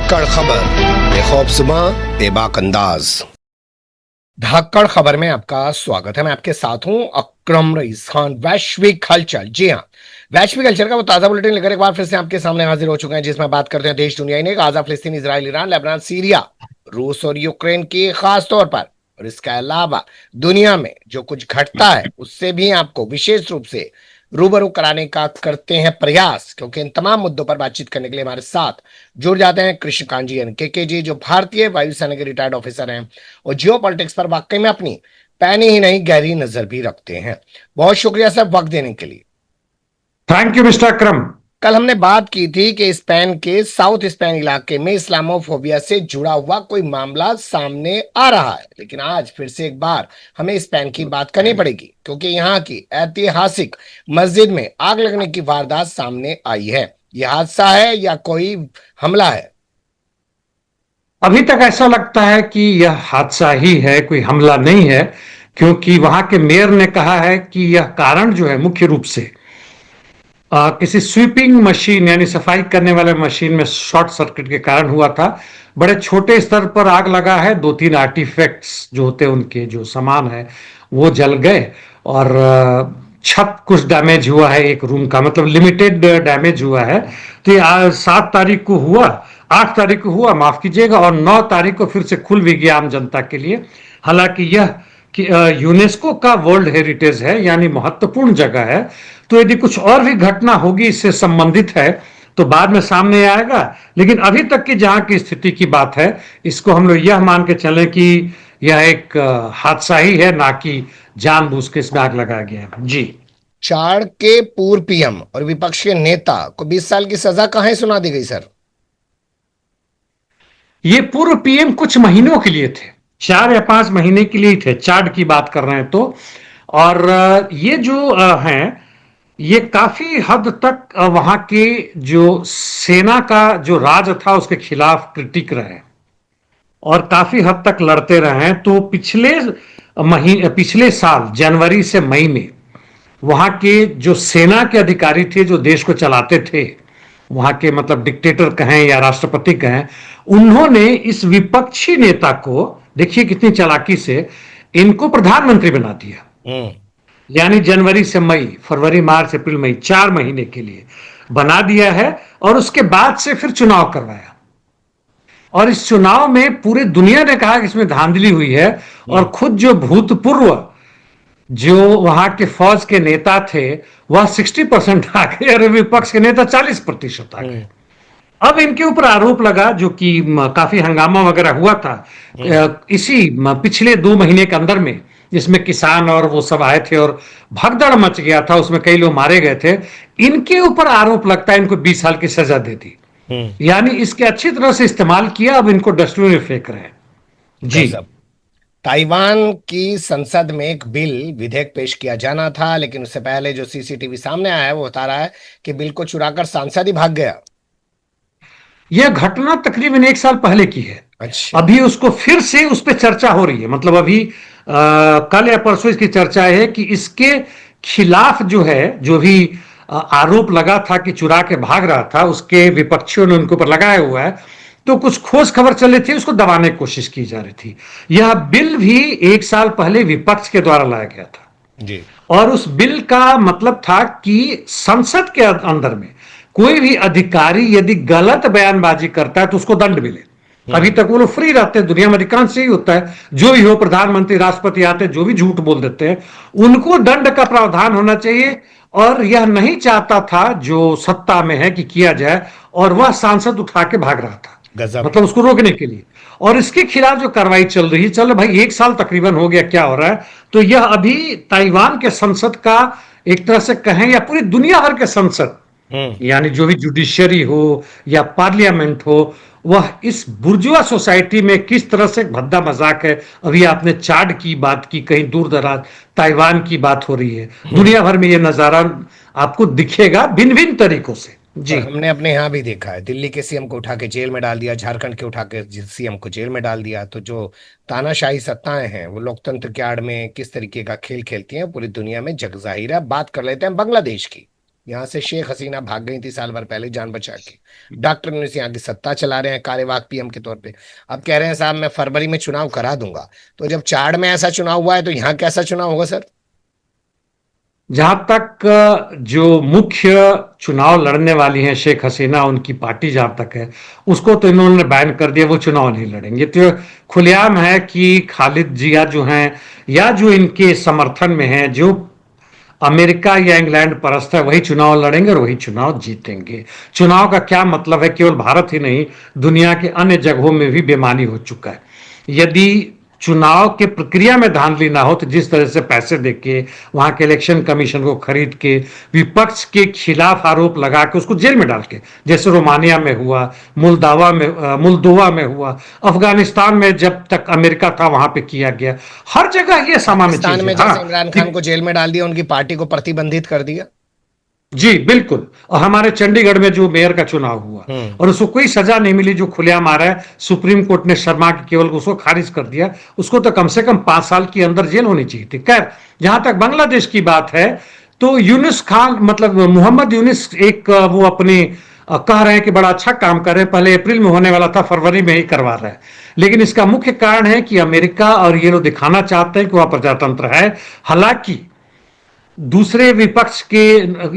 धाकड़ खबर, बेखौफसमा बेबाक अंदाज। धाकड़ खबर में आपका स्वागत है। मैं आपके साथ हूं अकरम रईस खान। वैश्विक हलचल, जी हां, वैश्विक हलचल का वो ताजा बुलेटिन लेकर एक बार फिर से आपके सामने हाजिर हो चुके हैं, जिसमें बात करते हैं देश दुनिया ने गाजा, फिलिस्तीन, इजराइल, ईरान, लेबनान, सीरिया, रूस और यूक्रेन की खास तौर पर। और इसके अलावा दुनिया में जो कुछ घटता है उससे भी आपको विशेष रूप से रूबरू कराने का करते हैं प्रयास, क्योंकि इन तमाम मुद्दों पर बातचीत करने के लिए हमारे साथ जुड़ जाते हैं कृष्णकांत जी एनके जी, जो भारतीय वायुसेना के रिटायर्ड ऑफिसर हैं और जियो पॉलिटिक्स पर वाकई में अपनी पैनी ही नहीं गहरी नजर भी रखते हैं। बहुत शुक्रिया सर वक्त देने के लिए। थैंक यू मिस्टर अक्रम। कल हमने बात की थी कि स्पेन के साउथ स्पेन इलाके में इस्लामोफोबिया से जुड़ा हुआ कोई मामला सामने आ रहा है, लेकिन आज फिर से एक बार हमें स्पेन की बात करनी पड़ेगी, क्योंकि यहाँ की ऐतिहासिक मस्जिद में आग लगने की वारदात सामने आई है। यह हादसा है या कोई हमला है? अभी तक ऐसा लगता है कि यह हादसा ही है, कोई हमला नहीं है, क्योंकि वहां के मेयर ने कहा है कि यह कारण जो है मुख्य रूप से किसी स्वीपिंग मशीन यानी सफाई करने वाले मशीन में शॉर्ट सर्किट के कारण हुआ था। बड़े छोटे स्तर पर आग लगा है, 2-3 आर्टिफैक्ट्स जो होते हैं उनके जो सामान है वो जल गए और छत कुछ डैमेज हुआ है, एक रूम का मतलब लिमिटेड डैमेज हुआ है। तो ये 7 तारीख को हुआ, 8 तारीख को हुआ, माफ कीजिएगा, और 9 तारीख को फिर से खुल भी गया आम जनता के लिए। हालांकि यह यूनेस्को का वर्ल्ड हेरिटेज है, यानी महत्वपूर्ण जगह है। तो यदि कुछ और भी घटना होगी इससे संबंधित है तो बाद में सामने आएगा, लेकिन अभी तक की जहां की स्थिति की बात है, इसको हम लोग यह मान के चले कि यह एक हादसा ही है, ना कि जानबूझ के इसमें आग लगाया गया है। जी, चार के पूर्व पीएम और विपक्ष के नेता को 20 साल की सजा कहां सुना दी गई सर? ये पूर्व पीएम कुछ महीनों के लिए थे, 4 या 5 महीने के लिए थे, चार्ड की बात कर रहे हैं तो। और ये जो हैं, ये काफी हद तक वहां के जो सेना का जो राज था उसके खिलाफ क्रिटिक रहे और काफी हद तक लड़ते रहे हैं। तो पिछले साल जनवरी से मई में वहां के जो सेना के अधिकारी थे, जो देश को चलाते थे, वहां के मतलब डिक्टेटर कहें या राष्ट्रपति कहें, उन्होंने इस विपक्षी नेता को, देखिए कितनी चालाकी से, इनको प्रधानमंत्री बना दिया। यानी जनवरी से मई, फरवरी, मार्च, अप्रैल, मई, 4 महीने के लिए बना दिया है। और उसके बाद से फिर चुनाव करवाया, और इस चुनाव में पूरी दुनिया ने कहा कि इसमें धांधली हुई है। और खुद जो भूतपूर्व जो वहां के फौज के नेता थे वह 60% आ गए और विपक्ष के नेता 40% आ गए। अब इनके ऊपर आरोप लगा, जो कि काफी हंगामा वगैरह हुआ था इसी पिछले 2 महीने के अंदर में, जिसमें किसान और वो सब आए थे और भगदड़ मच गया था, उसमें कई लोग मारे गए थे। इनके ऊपर आरोप लगता है इनको 20 साल की सजा दे दी, यानी इसके अच्छी तरह से इस्तेमाल किया, अब इनको डस्टबिन में फेंक रहे हैं। जी, ताइवान की संसद में एक बिल विधेयक पेश किया जाना था, लेकिन उससे पहले जो सीसीटीवी सामने आया है वो बता रहा है कि बिल को चुराकर सांसद ही भाग गया। यह घटना तकरीबन 1 साल पहले की है। अच्छा। अभी उसको फिर से उस पर चर्चा हो रही है, मतलब अभी कल या परसों इसकी चर्चा है कि इसके खिलाफ जो है, जो भी आरोप लगा था कि चुरा के भाग रहा था, उसके विपक्षियों ने उनके ऊपर लगाया हुआ है। तो कुछ खोज खबर चल रही थी, उसको दबाने की कोशिश की जा रही थी। यह बिल भी 1 साल पहले विपक्ष के द्वारा लाया गया था जी। और उस बिल का मतलब था कि संसद के अंदर में कोई भी अधिकारी यदि गलत बयानबाजी करता है तो उसको दंड मिले। अभी तक वो लोग फ्री रहते हैं, दुनिया में अधिकांश से ही होता है, जो भी हो, प्रधानमंत्री, राष्ट्रपति आते हैं, जो भी झूठ बोल देते हैं उनको दंड का प्रावधान होना चाहिए। और यह नहीं चाहता था जो सत्ता में है कि किया जाए, और वह सांसद उठा के भाग रहा था, मतलब उसको रोकने के लिए। और इसके खिलाफ जो कार्रवाई चल रही है, चल भाई 1 साल तकरीबन हो गया, क्या हो रहा है? तो यह अभी ताइवान के संसद का, एक तरह से कहें, या पूरी दुनिया भर के संसद, यानी जो भी जुडिशियरी हो या पार्लियामेंट हो, वह इस बुर्जुआ सोसाइटी में किस तरह से भद्दा मजाक है। अभी आपने चाड की बात की, कहीं दूर दराज ताइवान की बात हो रही है। दुनिया भर में यह नजारा आपको दिखेगा भिन्न भिन्न तरीकों से। जी, हमने अपने यहाँ भी देखा है, दिल्ली के सीएम को उठा के जेल में डाल दिया, झारखंड के उठा के सीएम को जेल में डाल दिया। तो जो तानाशाही सत्ताएं हैं वो लोकतंत्र के आड़ में किस तरीके का खेल खेलती हैं पूरी दुनिया में जग जाहिर है। बात कर लेते हैं बांग्लादेश की। यहाँ से शेख हसीना भाग गई थी साल भर पहले जान बचा के। डॉक्टर यूनूस यहाँ की सत्ता चला रहे हैं कार्यवाहक पीएम के तौर पे। अब कह रहे हैं साहब मैं फरवरी में चुनाव करा दूंगा। तो जब चाड़ में ऐसा चुनाव हुआ है तो यहाँ कैसा चुनाव होगा सर? जहां तक जो मुख्य चुनाव लड़ने वाली हैं शेख हसीना, उनकी पार्टी जहां तक है, उसको तो इन्होंने बैन कर दिया, वो चुनाव नहीं लड़ेंगे। तो खुलेआम है कि खालिद जिया जो हैं या जो इनके समर्थन में हैं, जो अमेरिका या इंग्लैंड परस्त है, वही चुनाव लड़ेंगे और वही चुनाव जीतेंगे। चुनाव का क्या मतलब है, केवल भारत ही नहीं, दुनिया के अन्य जगहों में भी बेईमानी हो चुका है। यदि चुनाव के प्रक्रिया में धांधली ना हो तो जिस तरह से पैसे देके वहां के इलेक्शन कमीशन को खरीद के विपक्ष के खिलाफ आरोप लगा के उसको जेल में डाल के, जैसे रोमानिया में हुआ, मुल्दोवा में हुआ, अफगानिस्तान में जब तक अमेरिका था वहां पे किया गया, हर जगह ये सामान्य पाकिस्तान चीज में है। जैसे हाँ, इमरान खान को जेल में डाल दिया, उनकी पार्टी को प्रतिबंधित कर दिया। जी बिल्कुल। और हमारे चंडीगढ़ में जो मेयर का चुनाव हुआ और उसको कोई सजा नहीं मिली, जो खुलेआम आ रहा है, सुप्रीम कोर्ट ने शर्मा की केवल उसको खारिज कर दिया, उसको तो कम से कम 5 साल की अंदर जेल होनी चाहिए थी। खैर, जहां तक बांग्लादेश की बात है, तो यूनुस खान मतलब मोहम्मद यूनुस एक वो अपनी कह रहे हैं कि बड़ा अच्छा काम कर रहे हैं, पहले अप्रैल में होने वाला था, फरवरी में ही करवा रहे हैं। लेकिन इसका मुख्य कारण है कि अमेरिका और ये लोग दिखाना चाहते हैं कि वह प्रजातंत्र है। हालांकि दूसरे विपक्ष के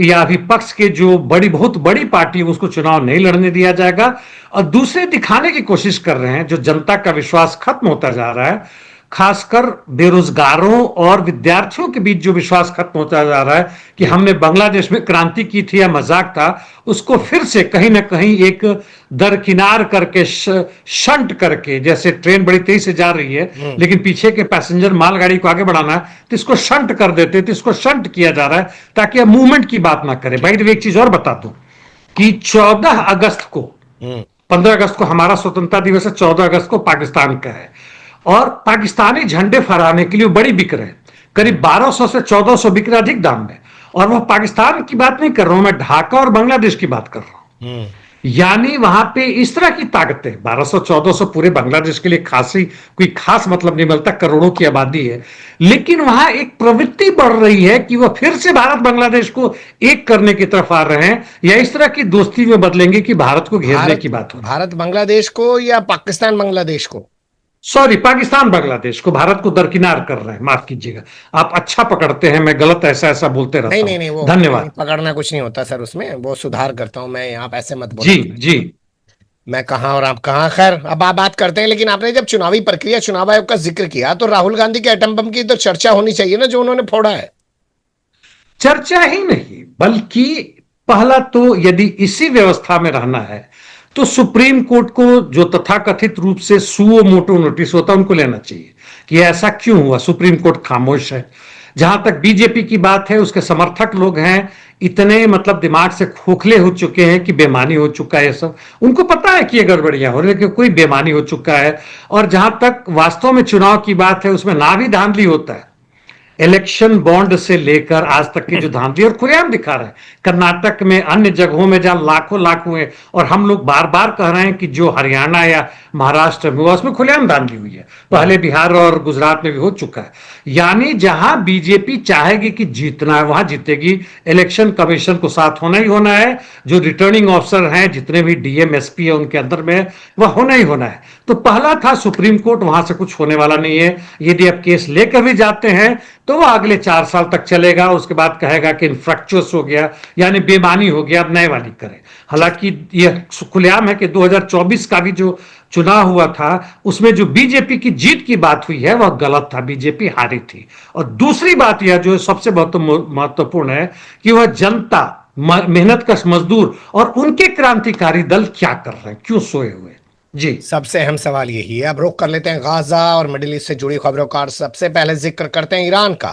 या विपक्ष के जो बहुत बड़ी पार्टी, उसको चुनाव नहीं लड़ने दिया जाएगा। और दूसरे दिखाने की कोशिश कर रहे हैं, जो जनता का विश्वास खत्म होता जा रहा है, खासकर बेरोजगारों और विद्यार्थियों के बीच जो विश्वास खत्म होता जा रहा है कि हमने बांग्लादेश में क्रांति की थी या मजाक था, उसको फिर से कहीं ना कहीं एक दरकिनार करके, शंट करके, जैसे ट्रेन बड़ी तेजी से जा रही है लेकिन पीछे के पैसेंजर मालगाड़ी को आगे बढ़ाना है, तो इसको शंट कर देते, तो इसको शंट किया जा रहा है ताकि अब मूवमेंट की बात ना करें। भाई एक चीज और बता दूं कि 14 अगस्त को, 15 अगस्त को हमारा स्वतंत्रता दिवस है, 14 अगस्त को पाकिस्तान का है, और पाकिस्तानी झंडे फहराने के लिए बड़ी बिक रहे हैं, करीब 1200 से 1400 बिक रहे, अधिक दाम में। और वह पाकिस्तान की बात नहीं कर रहा हूं मैं, ढाका और बांग्लादेश की बात कर रहा हूं। यानी वहां पे इस तरह की ताकतें, 1200-1400 पूरे बांग्लादेश के लिए खासी कोई खास मतलब नहीं मिलता, करोड़ों की आबादी है, लेकिन वहां एक प्रवृत्ति बढ़ रही है कि वह फिर से भारत बांग्लादेश को एक करने की तरफ आ रहे हैं, या इस तरह की दोस्ती में बदलेंगे कि भारत को घेरने की बात हो। भारत बांग्लादेश को या पाकिस्तान बांग्लादेश को? सॉरी, पाकिस्तान बांग्लादेश को, भारत को दरकिनार कर रहे हैं, माफ कीजिएगा। आप अच्छा पकड़ते हैं, मैं गलत ऐसा ऐसा बोलते रहता नहीं नहीं, हूं। वो धन्यवाद। पकड़ना कुछ नहीं होता सर, उसमें वो सुधार करता हूं मैं, आप ऐसे मत जी बोलो। जी। मैं कहाँ और आप कहाँ। खैर, अब आप बात करते हैं, लेकिन आपने जब चुनावी प्रक्रिया, चुनाव आयोग का जिक्र किया, तो राहुल गांधी के एटम बम की तो चर्चा होनी चाहिए ना, जो उन्होंने फोड़ा है। चर्चा ही नहीं, बल्कि पहला तो यदि इसी व्यवस्था में रहना है तो सुप्रीम कोर्ट को, जो तथाकथित रूप से सुओ मोटो नोटिस होता है, उनको लेना चाहिए कि ऐसा क्यों हुआ। सुप्रीम कोर्ट खामोश है। जहां तक बीजेपी की बात है, उसके समर्थक लोग हैं इतने मतलब दिमाग से खोखले हो चुके हैं कि बेमानी हो चुका है सब, उनको पता है कि ये गड़बड़ियां हो रही है, कि कोई बेमानी हो चुका है। और जहां तक वास्तव में चुनाव की बात है, उसमें ना भी धांधली होता है, इलेक्शन बॉन्ड से लेकर आज तक की जो धांधली, और खुलेआम दिखा रहे हैं कर्नाटक में, अन्य जगहों में जहां लाखों लाख हुए, और हम लोग बार बार कह रहे हैं कि जो हरियाणा या महाराष्ट्र में हुआ उसमें खुलेआम धांधली हुई है, पहले बिहार और गुजरात में भी हो चुका है। यानी जहां बीजेपी चाहेगी कि जीतना है वहां जीतेगी। इलेक्शन कमीशन को साथ होना ही होना है, जो रिटर्निंग ऑफिसर हैं, जितने भी डीएम एसपी है उनके अंदर में, वह होना ही होना है। तो पहला था सुप्रीम कोर्ट, वहां से कुछ होने वाला नहीं है। यदि आप केस लेकर भी जाते हैं तो वह अगले 4 साल तक चलेगा, उसके बाद कहेगा कि इन्फ्रक्चुअस हो गया, यानी बेमानी हो गया, अब नए वाली करें। हालांकि यह खुलेआम है कि 2024 का भी जो चुनाव हुआ था, उसमें जो बीजेपी की जीत की बात हुई है वह गलत था, बीजेपी हारी थी। और दूसरी बात यह जो सबसे महत्वपूर्ण है कि वह जनता, मेहनतकश मजदूर और उनके क्रांतिकारी दल क्या कर रहे हैं, क्यों सोए हुए। जी, सबसे अहम सवाल यही है। अब रुख कर लेते हैं गाजा और मिडिल ईस्ट से जुड़ी खबरों का, और सबसे पहले जिक्र करते हैं ईरान का।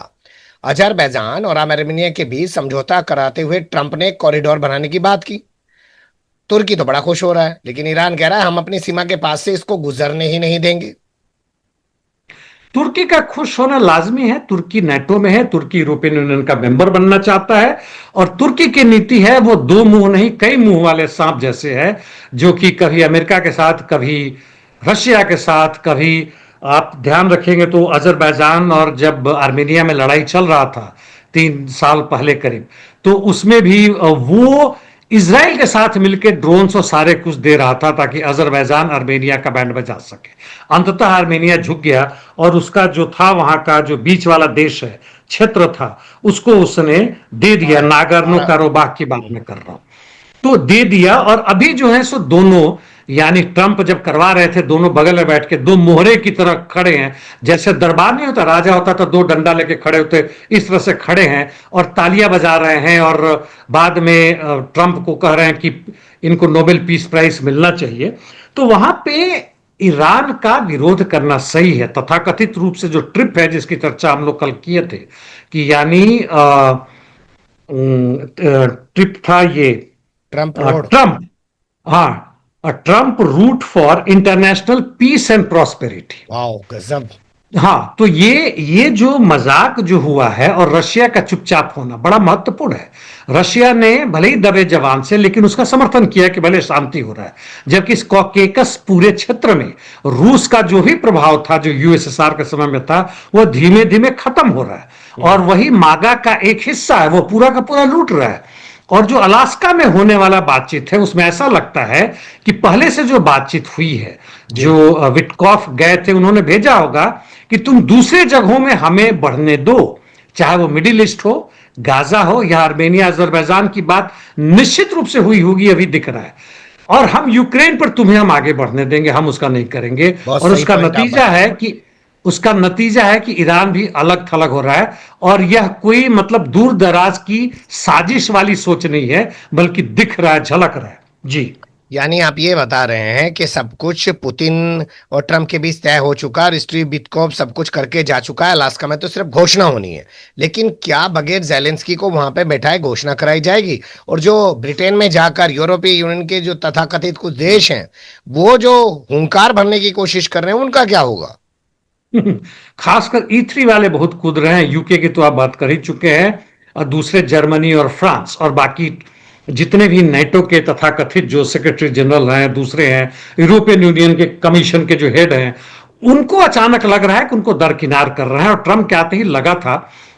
अजरबैजान और आर्मेनिया के बीच समझौता कराते हुए ट्रंप ने कॉरिडोर बनाने की बात की। तुर्की तो बड़ा खुश हो रहा है, लेकिन ईरान कह रहा है हम अपनी सीमा के पास से इसको गुजरने ही नहीं देंगे। तुर्की का खुश होना लाजमी है, तुर्की नेटो में है, तुर्की यूरोपियन यूनियन का मेंबर बनना चाहता है, और तुर्की की नीति है वो दो मुंह नहीं कई मुंह वाले सांप जैसे है, जो कि कभी अमेरिका के साथ, कभी रशिया के साथ, कभी आप ध्यान रखेंगे तो अजरबैजान और जब आर्मेनिया में लड़ाई चल रहा था, 3 साल पहले करीब। तो उसमें भी वो इसराइल के साथ मिलकर ड्रोन्स और सारे कुछ दे रहा था ताकि अजरबैजान आर्मेनिया का बैंड बजा सके। अंततः आर्मेनिया झुक गया और उसका जो था वहां का जो बीच वाला देश है, क्षेत्र था, उसको उसने दे दिया। नागर्नो कारोबाग की बात मैं कर रहा हूं, तो दे दिया। और अभी जो है सो दोनों, यानी ट्रंप जब करवा रहे थे, दोनों बगल में बैठ के दो मोहरे की तरह खड़े हैं। जैसे दरबार नहीं होता, राजा होता तो दो डंडा लेके खड़े होते, इस तरह से खड़े हैं और तालियां बजा रहे हैं। और बाद में ट्रंप को कह रहे हैं कि इनको नोबेल पीस प्राइज मिलना चाहिए। तो वहां पे ईरान का विरोध करना सही है। तथाकथित रूप से जो ट्रिप है जिसकी चर्चा हम लोग कल किए थे, कि यानी ट्रिप था ये ट्रंप रोड। ट्रंप, हाँ, Trump route for international peace and prosperity. Wow, गजब। हाँ, तो ये जो मजाक जो हुआ है और रशिया का चुपचाप होना बड़ा महत्वपूर्ण है। रशिया ने भले ही दबे जवान से, लेकिन उसका समर्थन किया कि भले शांति हो रहा है, जबकि इस कॉकेकस पूरे क्षेत्र में रूस का जो भी प्रभाव था, जो यूएसएसआर के समय में था, वो धीमे धीमे खत्म हो रहा है। और वही मागा का एक हिस्सा है, वो पूरा का पूरा लूट रहा है। और जो अलास्का में होने वाला बातचीत है, उसमें ऐसा लगता है कि पहले से जो बातचीत हुई है, जो विटकॉफ गए थे, उन्होंने भेजा होगा कि तुम दूसरे जगहों में हमें बढ़ने दो, चाहे वो मिडिल ईस्ट हो, गाजा हो या आर्मेनिया अजरबैजान की बात निश्चित रूप से हुई होगी, अभी दिख रहा है। और हम यूक्रेन पर तुम्हें हम आगे बढ़ने देंगे, हम उसका नहीं करेंगे। बहुत और सही पॉइंट आप उसका नतीजा है कि ईरान भी अलग थलग हो रहा है। और यह कोई मतलब दूर दराज की साजिश वाली सोच नहीं है, बल्कि दिख रहा है, झलक रहा है। जी, यानी आप ये बता रहे हैं कि सब कुछ पुतिन और ट्रंप के बीच तय हो चुका है और स्टीव विटकॉफ सब कुछ करके जा चुका है। अलास्का में तो सिर्फ घोषणा होनी है, लेकिन क्या बगैर जेलेंस्की को वहां पे बैठाए घोषणा कराई जाएगी? और जो ब्रिटेन में जाकर यूरोपीय यूनियन के जो तथाकथित कुछ देश हैं, वो जो हुंकार भरने की कोशिश कर रहे हैं, उनका क्या होगा? खासकर E3 वाले बहुत कूद रहे हैं। यूके की तो आप बात कर ही चुके हैं, और दूसरे जर्मनी और फ्रांस और बाकी जितने भी नेटो के तथाकथित जो सेक्रेटरी जनरल हैं, दूसरे हैं, यूरोपियन यूनियन के कमीशन के जो हेड हैं, उनको अचानक लग रहा है कि उनको दरकिनार कर रहे हैं। और ट्रंप के आते ही लगा था,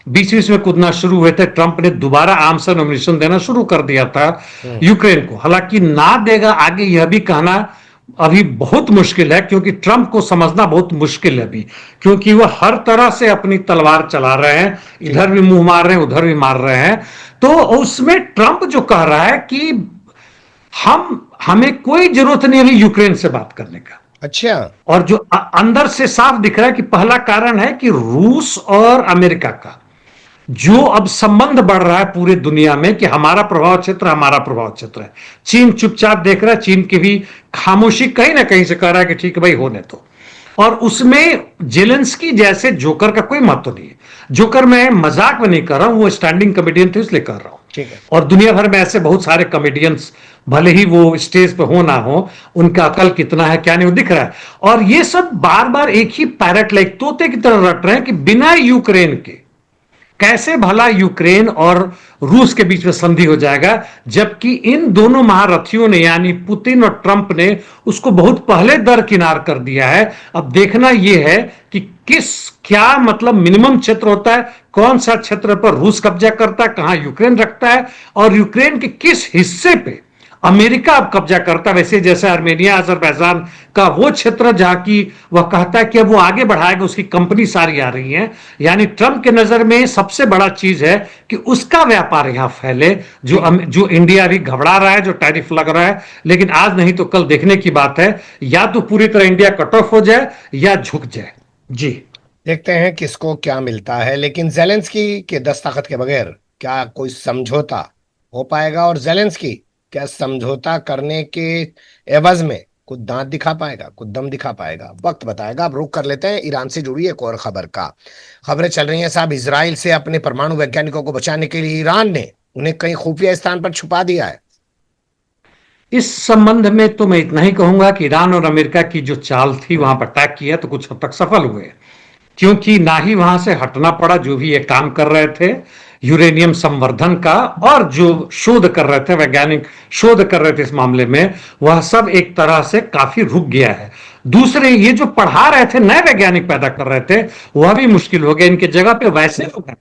बीच बीच में कूदना शुरू हुए थे। ट्रंप ने दोबारा आर्म्स एंड एम्युनिशन देना शुरू कर दिया था यूक्रेन को। हालांकि ना देगा आगे यह भी कहना अभी बहुत मुश्किल है, क्योंकि ट्रंप को समझना बहुत मुश्किल है अभी, क्योंकि वह हर तरह से अपनी तलवार चला रहे हैं, इधर भी मुंह मार रहे हैं, उधर भी मार रहे हैं। तो उसमें ट्रंप जो कह रहा है कि हमें कोई जरूरत नहीं अभी यूक्रेन से बात करने का। अच्छा। और जो अंदर से साफ दिख रहा है कि पहला कारण है कि रूस और अमेरिका का जो अब संबंध बढ़ रहा है पूरे दुनिया में, कि हमारा प्रभाव क्षेत्र हमारा प्रभाव क्षेत्र है। चीन चुपचाप देख रहा है, चीन की भी खामोशी कहीं ना कहीं से कह रहा है कि ठीक है भाई, होने दो। और उसमें जेलेंस्की जैसे जोकर का कोई महत्व नहीं है। जोकर मैं मजाक में नहीं कर रहा हूं, वो स्टैंडिंग कॉमेडियन थे इसलिए कर रहा हूं। ठीक है। और दुनिया भर में ऐसे बहुत सारे कॉमेडियंस, भले ही वो स्टेज पे हो ना हो, उनका अकल कितना है क्या नहीं वो दिख रहा है। और ये सब बार बार एक ही पैरट लाइक तोते की तरह रट रहे हैं कि बिना यूक्रेन के कैसे भला यूक्रेन और रूस के बीच में संधि हो जाएगा, जबकि इन दोनों महारथियों ने यानी पुतिन और ट्रंप ने उसको बहुत पहले दरकिनार कर दिया है। अब देखना यह है कि क्या मतलब मिनिमम क्षेत्र होता है, कौन सा क्षेत्र पर रूस कब्जा करता है, कहां यूक्रेन रखता है, और यूक्रेन के किस हिस्से पे अमेरिका अब कब्जा करता है। वैसे जैसे आर्मेनिया अजरबैजान का वो क्षेत्र जहां की वह कहता है कि अब वो आगे बढ़ाएगा, उसकी कंपनी सारी आ रही है। यानी ट्रंप के नजर में सबसे बड़ा चीज है कि उसका व्यापार यहां फैले, जो इंडिया भी घबरा रहा है, जो टैरिफ लग रहा है। लेकिन आज नहीं तो कल देखने की बात है, या तो पूरी तरह इंडिया कट ऑफ हो जाए या झुक जाए। जी, देखते हैं किसको क्या मिलता है। लेकिन जेलेंस्की के दस्तखत के बगैर क्या कोई समझौता हो पाएगा? और जेलेंस्की क्या समझौता करने के एवज में कुछ दांत दिखा पाएगा, कुछ दम दिखा पाएगा? वक्त बताएगा। अब रुक कर लेते हैं ईरान से जुड़ी एक और खबर का। खबरें चल रही हैं साहब, इजराइल से अपने परमाणु वैज्ञानिकों को बचाने के लिए ईरान ने उन्हें कहीं खुफिया स्थान पर छुपा दिया है। इस संबंध में तो मैं इतना ही कहूंगा कि ईरान और अमेरिका की जो चाल थी वहां पर अटैक किया तो कुछ हद तक सफल हुए, क्योंकि ना ही वहां से हटना पड़ा। जो भी ये काम कर रहे थे यूरेनियम संवर्धन का, और जो शोध कर रहे थे, वैज्ञानिक शोध कर रहे थे इस मामले में, वह सब एक तरह से काफी रुक गया है। दूसरे, ये जो पढ़ा रहे थे, नए वैज्ञानिक पैदा कर रहे थे, वह भी मुश्किल हो गया। इनके जगह पे वैसे लोग हैं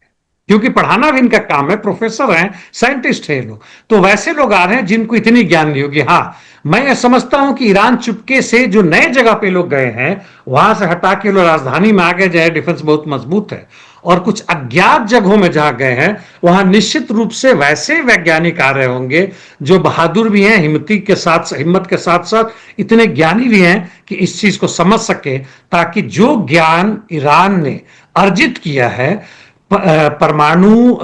क्योंकि पढ़ाना भी इनका काम है, प्रोफेसर हैं, साइंटिस्ट है लोग। तो वैसे लोग आ रहे हैं जिनको इतनी ज्ञान नहीं होगी। हाँ, मैं ये समझता हूं कि ईरान चुपके से जो नए जगह पे लोग गए हैं, वहां से हटा के लोग राजधानी में आ गए, जहाँ डिफेंस बहुत मजबूत है, और कुछ अज्ञात जगहों में जहां गए हैं, वहां निश्चित रूप से वैसे वैज्ञानिक आ रहे होंगे जो बहादुर भी हैं, हिम्मत के साथ साथ इतने ज्ञानी भी हैं कि इस चीज को समझ सके, ताकि जो ज्ञान ईरान ने अर्जित किया है परमाणु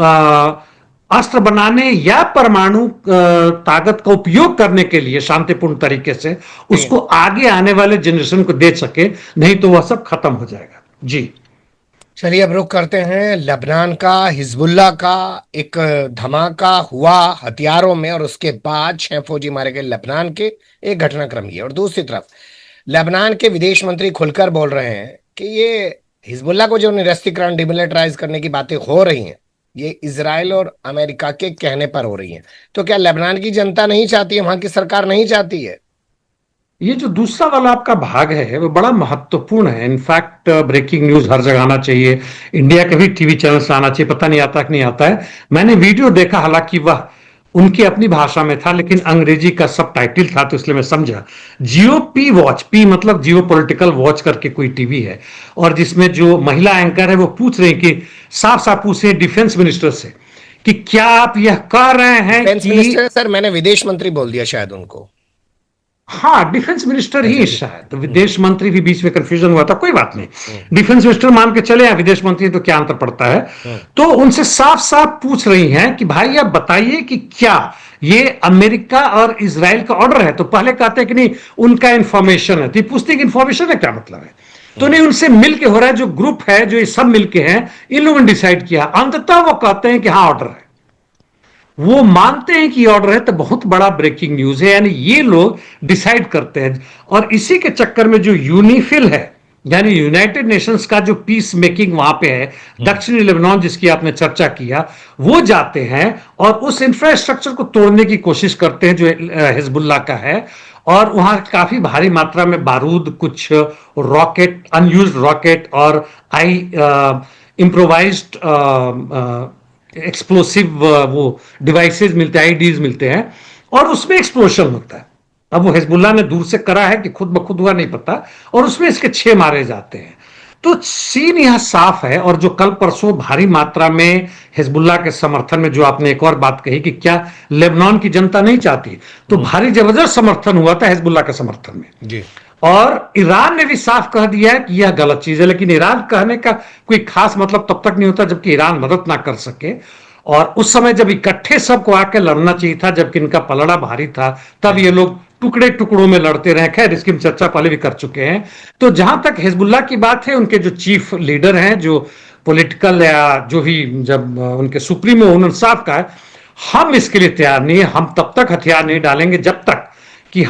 अस्त्र बनाने या परमाणु ताकत का उपयोग करने के लिए शांतिपूर्ण तरीके से, उसको आगे आने वाले जनरेशन को दे सके, नहीं तो वह सब खत्म हो जाएगा। जी चलिए अब रुक करते हैं लेबनान का। हिजबुल्लाह का एक धमाका हुआ हथियारों में और उसके बाद 6 फौजी मारे गए लेबनान के, एक घटनाक्रम ये। और दूसरी तरफ लेबनान के विदेश मंत्री खुलकर बोल रहे हैं कि ये हिजबुल्लाह को जो निरस्त्रीकरण डिमिलिटराइज करने की बातें हो रही हैं, ये इजराइल और अमेरिका के कहने पर हो रही हैं। तो क्या लेबनान की जनता नहीं चाहती है, वहां की सरकार नहीं चाहती है? ये जो दूसरा वाला आपका भाग है वो बड़ा महत्वपूर्ण है। इनफैक्ट ब्रेकिंग न्यूज हर जगह आना चाहिए, इंडिया के भी टीवी चैनल से आना चाहिए, पता नहीं आता कि नहीं आता है। मैंने वीडियो देखा, हालांकि वह उनकी अपनी भाषा में था, लेकिन अंग्रेजी का सब टाइटिल था, तो इसलिए मैं समझा। जीओपी वॉच, पी मतलब जियो पॉलिटिकल वॉच करके कोई टीवी है, और जिसमें जो महिला एंकर है वो पूछ रही कि साफ साफ पूछ रहे डिफेंस मिनिस्टर से कि क्या आप यह कह रहे हैं डिफेंस कि, मिनिस्टर सर, मैंने विदेश मंत्री बोल दिया शायद उनको। हाँ डिफेंस मिनिस्टर ही शायद, तो विदेश मंत्री भी बीच में कंफ्यूजन हुआ था, कोई बात नहीं, हम्म। डिफेंस मिनिस्टर मान के चले, या विदेश मंत्री, तो क्या अंतर पड़ता है। तो उनसे साफ साफ पूछ रही हैं कि भाई आप बताइए कि क्या ये अमेरिका और इजराइल का ऑर्डर है। तो पहले कहते हैं कि नहीं उनका इंफॉर्मेशन है, तो पूछते कि इंफॉर्मेशन है क्या मतलब है। तो नहीं, उनसे मिलके हो रहा है, जो ग्रुप है, जो ये सब मिलके हैं, इन लोगों ने डिसाइड किया। अंततः वो कहते हैं कि हाँ ऑर्डर है, वो मानते हैं कि ऑर्डर है, तो बहुत बड़ा ब्रेकिंग न्यूज है। यानी ये लोग डिसाइड करते हैं, और इसी के चक्कर में जो यूनिफिल है, यानी यूनाइटेड नेशंस का जो पीस मेकिंग वहां पे है, दक्षिणी लेबनान जिसकी आपने चर्चा किया, वो जाते हैं और उस इंफ्रास्ट्रक्चर को तोड़ने की कोशिश करते हैं जो हिजबुल्लाह का है। और वहां काफी भारी मात्रा में बारूद, कुछ रॉकेट, अनयूज्ड रॉकेट, और इम्प्रोवाइज्ड एक्सप्लोसिव वो डिवाइसेस मिलते हैं, आईडीज मिलते हैं, और उसमें एक्सप्लोशन होता है। अब वो हिजबुल्लाह ने दूर से करा है कि खुद ब खुद हुआ नहीं पता, और उसमें इसके 6 मारे जाते हैं। तो सीन यह साफ है। और जो कल परसों भारी मात्रा में हिजबुल्लाह के समर्थन में, जो आपने एक और बात कही कि क्या लेबनान की जनता नहीं चाहती, तो भारी जबरदस्त समर्थन हुआ था हिजबुल्लाह के समर्थन में जी। और ईरान ने भी साफ कह दिया है कि यह गलत चीज है। लेकिन ईरान कहने का कोई खास मतलब तब तक नहीं होता जबकि ईरान मदद ना कर सके। और उस समय जब इकट्ठे सबको आके लड़ना चाहिए था, जबकि इनका पलड़ा भारी था, तब ये लोग टुकड़े टुकड़ों में लड़ते रहे। खैर इसकी हम चर्चा पहले भी कर चुके हैं। तो जहां तक हिजबुल्लाह की बात है, उनके जो चीफ लीडर हैं, जो पॉलिटिकल या जो भी जब उनके सुप्रीमो, उन्होंने साफ कहा है हम इसके लिए तैयार नहीं है, हम तब तक हथियार नहीं डालेंगे जब तक कि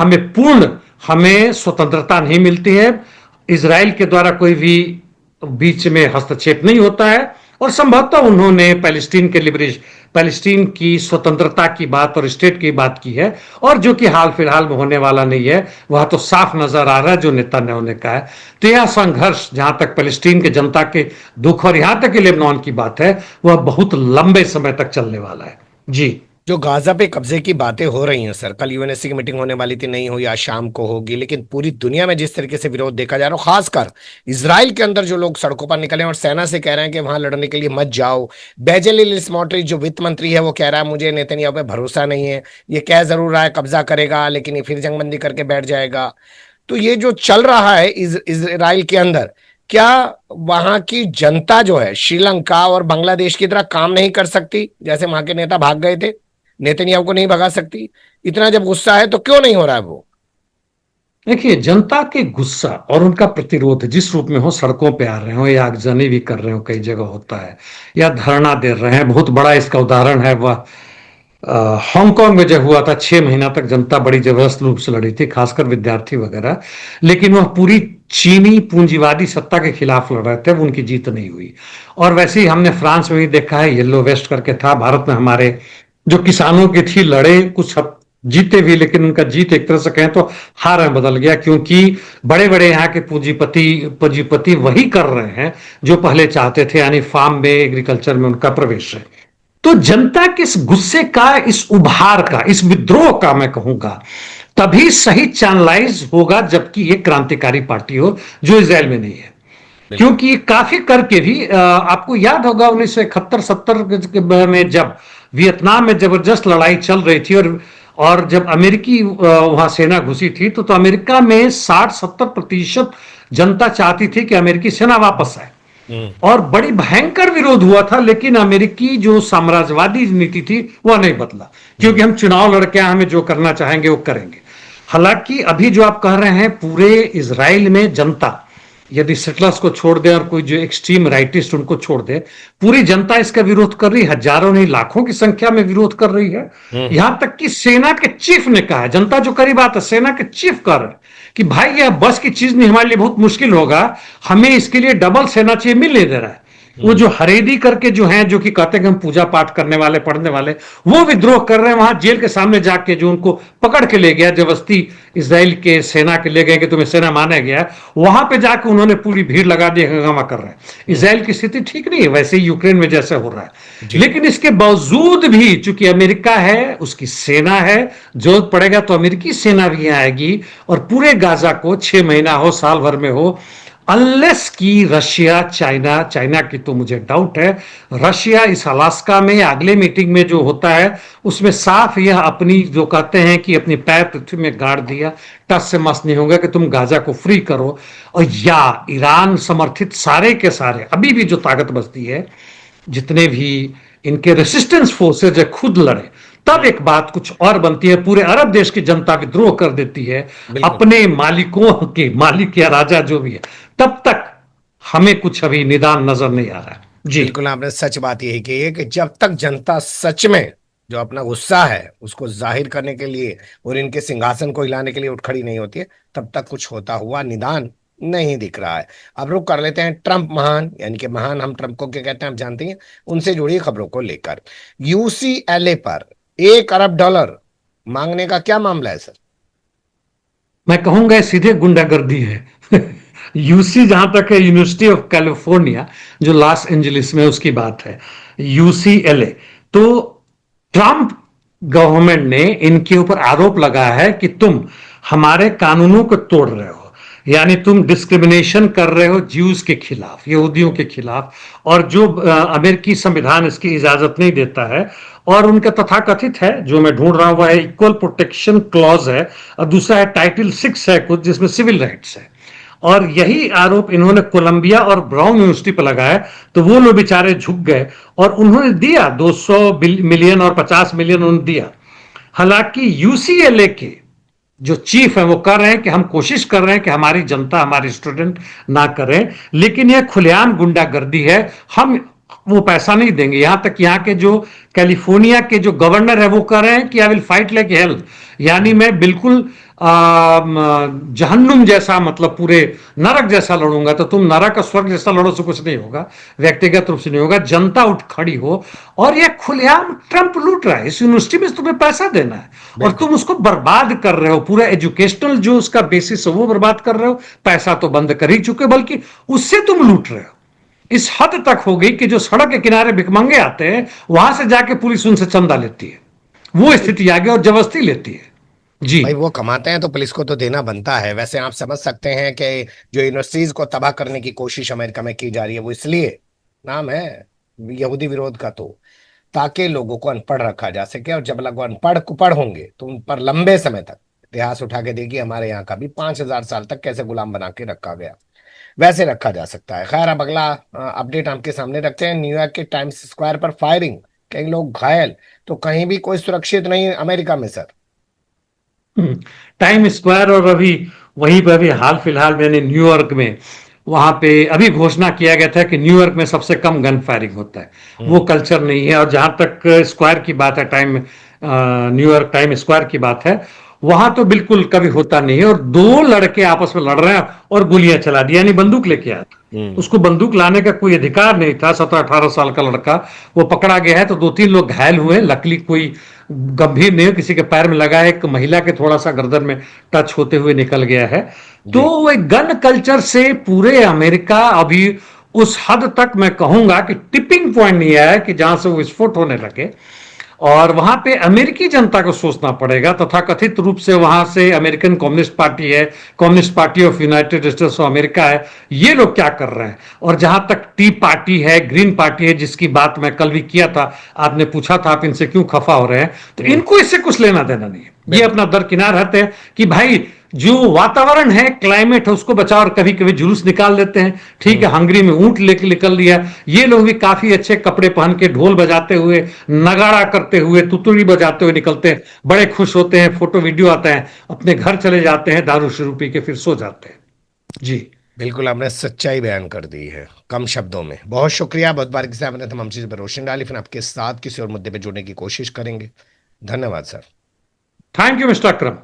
हमें स्वतंत्रता नहीं मिलती है, इजराइल के द्वारा कोई भी बीच में हस्तक्षेप नहीं होता है। और संभवतः उन्होंने पैलेस्टीन की स्वतंत्रता की बात और स्टेट की बात की है, और जो कि हाल फिलहाल में होने वाला नहीं है, वह तो साफ नजर आ रहा है जो नेतन्याहू ने कहा है। तो यह संघर्ष, जहां तक पैलेस्टीन के जनता के दुख और यहां तक कि लेबनान की बात है, वह बहुत लंबे समय तक चलने वाला है। जी जो गाजा पे कब्जे की बातें हो रही हैं सर, कल यूएनएससी की मीटिंग होने वाली थी, नहीं हुई, आज शाम को होगी, लेकिन पूरी दुनिया में जिस तरीके से विरोध देखा जा रहा है, खासकर इसराइल के अंदर जो लोग सड़कों पर निकले और सेना से कह रहे हैं कि वहां लड़ने के लिए मत जाओ। बेजलेल स्मोट्रिच जो वित्त मंत्री है वो कह रहा है मुझे नेतन्याहू पे भरोसा नहीं है, ये कह जरूर रहा है कब्जा करेगा लेकिन ये फिर जंगबंदी करके बैठ जाएगा। तो ये जो चल रहा है इसराइल के अंदर, क्या वहां की जनता जो है श्रीलंका और बांग्लादेश की तरह काम नहीं कर सकती, जैसे वहां के नेता भाग गए थे, नेतन्याहू को नहीं भगा सकती? इतना जब गुस्सा है तो क्यों नहीं हो रहा है वो? देखिए, जनता के गुस्सा और उनका प्रतिरोध जिस रूप में हो, सड़कों पे आ रहे हो या आगजनी भी कर रहे हो, कई जगह होता है, या धरना दे रहे हैं। बहुत बड़ा इसका उदाहरण है वह हांगकांग में जब हुआ था, 6 महीना तक जनता बड़ी जबरदस्त रूप से लड़ी थी, खासकर विद्यार्थी वगैरह। लेकिन वह पूरी चीनी पूंजीवादी सत्ता के खिलाफ लड़ रहे थे, वो उनकी जीत नहीं हुई। और वैसे ही हमने फ्रांस में भी देखा है, येलो वेस्ट करके था। भारत में हमारे जो किसानों की थी, लड़े, कुछ जीते भी, लेकिन उनका जीत एक तरह से कहें तो हार में बदल गया, क्योंकि बड़े बड़े यहाँ के पूंजीपति वही कर रहे हैं जो पहले चाहते थे, यानी फार्म में, एग्रीकल्चर में उनका प्रवेश है। तो जनता के इस गुस्से का, इस उभार का, इस विद्रोह का मैं कहूंगा तभी सही चैनलाइज होगा जबकि एक क्रांतिकारी पार्टी हो, जो इजराइल में नहीं है। क्योंकि काफी करके भी आपको याद होगा 1971-70 में जब वियतनाम में जबरदस्त लड़ाई चल रही थी, और जब अमेरिकी वहां सेना घुसी थी, तो अमेरिका में 60-70% जनता चाहती थी कि अमेरिकी सेना वापस आए, और बड़ी भयंकर विरोध हुआ था। लेकिन अमेरिकी जो साम्राज्यवादी नीति थी वह नहीं बदला, क्योंकि हम चुनाव लड़के हमें जो करना चाहेंगे वो करेंगे। हालांकि अभी जो आप कह रहे हैं, पूरे इजराइल में जनता, यदि सेटलर्स को छोड़ दे और कोई जो एक्सट्रीम राइटिस्ट उनको छोड़ दे, पूरी जनता इसका विरोध कर रही है, हजारों नहीं लाखों की संख्या में विरोध कर रही है। यहां तक कि सेना के चीफ ने कहा है, जनता जो करी बात है, सेना के चीफ कह रहे हैं कि भाई यह बस की चीज नहीं, हमारे लिए बहुत मुश्किल होगा, हमें इसके लिए डबल सेना चाहिए, मिल नहीं दे रहा है। वो जो हरेदी करके जो हैं, जो कि कहते हैं कि हम पूजा पाठ करने वाले, पढ़ने वाले, वो विद्रोह कर रहे हैं। वहां जेल के सामने जाके जो उनको पकड़ के ले गया, जबरदस्ती इजराइल के सेना के ले गए कि तुम्हें सेना माना गया, वहां पे जाके उन्होंने पूरी भीड़ लगा दी, हंगामा कर रहे हैं। इजराइल की स्थिति ठीक नहीं है, वैसे ही यूक्रेन में जैसे हो रहा है। लेकिन इसके बावजूद भी चूंकि अमेरिका है, उसकी सेना है, जरूरत पड़ेगा तो अमेरिकी सेना भी आएगी, और पूरे गाजा को 6 महीना हो, साल भर में हो, अनलेस की रशिया, चाइना की तो मुझे डाउट है, रशिया इस अलास्का में या अगले मीटिंग में जो होता है उसमें साफ यह अपनी, जो कहते हैं कि अपनी पैर पृथ्वी में गाड़ दिया, टस से मस नहीं होगा कि तुम गाजा को फ्री करो, और या ईरान समर्थित सारे के सारे अभी भी जो ताकत बचती है, जितने भी इनके रेसिस्टेंस फोर्सेज है, खुद लड़े, तब एक बात कुछ और बनती है। पूरे अरब देश की जनता विद्रोह कर देती है अपने मालिकों के, मालिक या राजा जो भी है, तब तक हमें कुछ अभी निदान नजर नहीं आ रहा है। जी बिल्कुल, आपने सच बात यही कही है कि जब तक जनता सच में जो अपना गुस्सा है उसको जाहिर करने के लिए और इनके सिंहासन को हिलाने के लिए उठ खड़ी नहीं होती है, तब तक कुछ होता हुआ निदान नहीं दिख रहा है। अब रुक कर लेते हैं ट्रंप महान, यानी कि महान हम ट्रंप को क्या कहते हैं आप जानते हैं, उनसे जुड़ी खबरों को लेकर। यूसीएलए पर $1 अरब मांगने का क्या मामला है सर? मैं कहूंगा सीधे गुंडागर्दी है। यूसी जहां तक है, यूनिवर्सिटी ऑफ कैलिफोर्निया जो लॉस एंजलिस में, उसकी बात है, यूसीएलए। तो ट्रंप गवर्नमेंट ने इनके ऊपर आरोप लगाया है कि तुम हमारे कानूनों को तोड़ रहे हो, यानी तुम डिस्क्रिमिनेशन कर रहे हो ज्यूज के खिलाफ, यहूदियों के खिलाफ, और जो अमेरिकी संविधान इसकी इजाजत नहीं देता है। और उनका तथाकथित है, जो मैं ढूंढ रहा हूं, वह इक्वल प्रोटेक्शन क्लॉज है, और दूसरा है टाइटल 6 है कुछ, जिसमें सिविल राइट्स है। और यही आरोप इन्होंने कोलंबिया और ब्राउन यूनिवर्सिटी पर लगाया, तो वो लोग बेचारे झुक गए और उन्होंने दिया 200 मिलियन और 50 मिलियन उन्होंने दिया। हालांकि यूसीएलए के जो चीफ है वो कह रहे हैं कि हम कोशिश कर रहे हैं कि हमारी जनता, हमारे स्टूडेंट ना करें, लेकिन यह खुलेआम गुंडागर्दी है, हम वो पैसा नहीं देंगे। यहां तक यहाँ के जो कैलिफोर्निया के जो गवर्नर है वो कह रहे हैं कि I will fight like hell, यानी मैं बिल्कुल जहन्नुम जैसा, मतलब पूरे नरक जैसा लड़ूंगा। तो तुम नरक और स्वर्ग जैसा लड़ो से कुछ नहीं होगा, व्यक्तिगत रूप से नहीं होगा, जनता उठ खड़ी हो। और यह खुलेआम ट्रंप लूट रहा है, इस यूनिवर्सिटी में तुम्हें पैसा देना है और तुम उसको बर्बाद कर रहे हो, पूरा एजुकेशनल जो उसका बेसिस है वो बर्बाद कर रहे हो। पैसा तो बंद कर ही चुके, बल्कि उससे तुम लूट रहे हो। इस हद तक हो गई कि जो सड़क के किनारे भिखमंगे आते हैं, वहां से जाके पुलिस उनसे चंदा लेती है, वो स्थिति आ गई, और जबरदस्ती लेती है। जी भाई वो कमाते हैं तो पुलिस को तो देना बनता है। वैसे आप समझ सकते हैं कि जो यूनिवर्सिटीज को तबाह करने की कोशिश अमेरिका में की जा रही है, वो इसलिए नाम है यहूदी विरोध का, तो ताकि लोगों को अनपढ़ रखा जा सके, और जब लोग अनपढ़ कुपढ़ होंगे तो उन पर लंबे समय तक, इतिहास उठा के देखिए हमारे यहाँ का भी 5,000 साल तक कैसे गुलाम बना के रखा गया, वैसे रखा जा सकता है। खैर, अब अगला अपडेट आपके सामने रखते हैं। न्यूयॉर्क के टाइम्स स्क्वायर पर फायरिंग, कई लोग घायल, तो कहीं भी कोई सुरक्षित नहीं अमेरिका में सर। टाइम स्क्वायर, और अभी वहीं पर अभी हाल फिलहाल मैंने न्यूयॉर्क में, वहां पे अभी घोषणा किया गया था कि न्यूयॉर्क में सबसे कम गन फायरिंग होता है, वो कल्चर नहीं है। और जहां तक स्क्वायर की बात है, न्यूयॉर्क टाइम स्क्वायर की बात है, वहां तो बिल्कुल कभी होता नहीं है। और दो लड़के आपस में लड़ रहे हैं और गोलियां चला दी, यानी बंदूक लेके आया। उसको बंदूक लाने का कोई अधिकार नहीं था। 17-18 साल का लड़का वो पकड़ा गया है, तो 2-3 लोग घायल हुए, लकली कोई गंभीर नहीं, किसी के पैर में लगा है, एक महिला के थोड़ा सा गर्दन में टच होते हुए निकल गया है। तो वो गन कल्चर से पूरे अमेरिका अभी उस हद तक मैं कहूंगा कि टिपिंग पॉइंट नहीं आया कि जहां से वो विस्फोट होने लगे। और वहां पे अमेरिकी जनता को सोचना पड़ेगा, तथा कथित रूप से वहां से अमेरिकन कम्युनिस्ट पार्टी है, communist party of United states of America है, ये लोग क्या कर रहे हैं। और जहां तक टी पार्टी है, ग्रीन पार्टी है, जिसकी बात मैं कल भी किया था, आपने पूछा था आप इनसे क्यों खफा हो रहे हैं, तो इनको इससे कुछ लेना देना नहीं है। ये अपना दरकिनार रहते हैं कि भाई जो वातावरण है, क्लाइमेट है, उसको बचाओ। और कभी कभी जुलूस निकाल लेते हैं, ठीक है, हंगरी में ऊंट लेके निकल लिया। ये लोग भी काफी अच्छे कपड़े पहन के ढोल बजाते हुए, नगाड़ा करते हुए, तुतुड़ी बजाते हुए निकलते हैं, बड़े खुश होते हैं, फोटो वीडियो आता है, अपने घर चले जाते हैं, दारू शुरू पी के फिर सो जाते हैं। जी बिल्कुल आपने सच्चाई बयान कर दी है कम शब्दों में। बहुत शुक्रिया, बहुत बारीकी से आपने तमाम चीज़ पर रोशनी डाली। फिर आपके साथ किसी और मुद्दे पे जुड़ने की कोशिश करेंगे। धन्यवाद sir. Thank you mister Akram.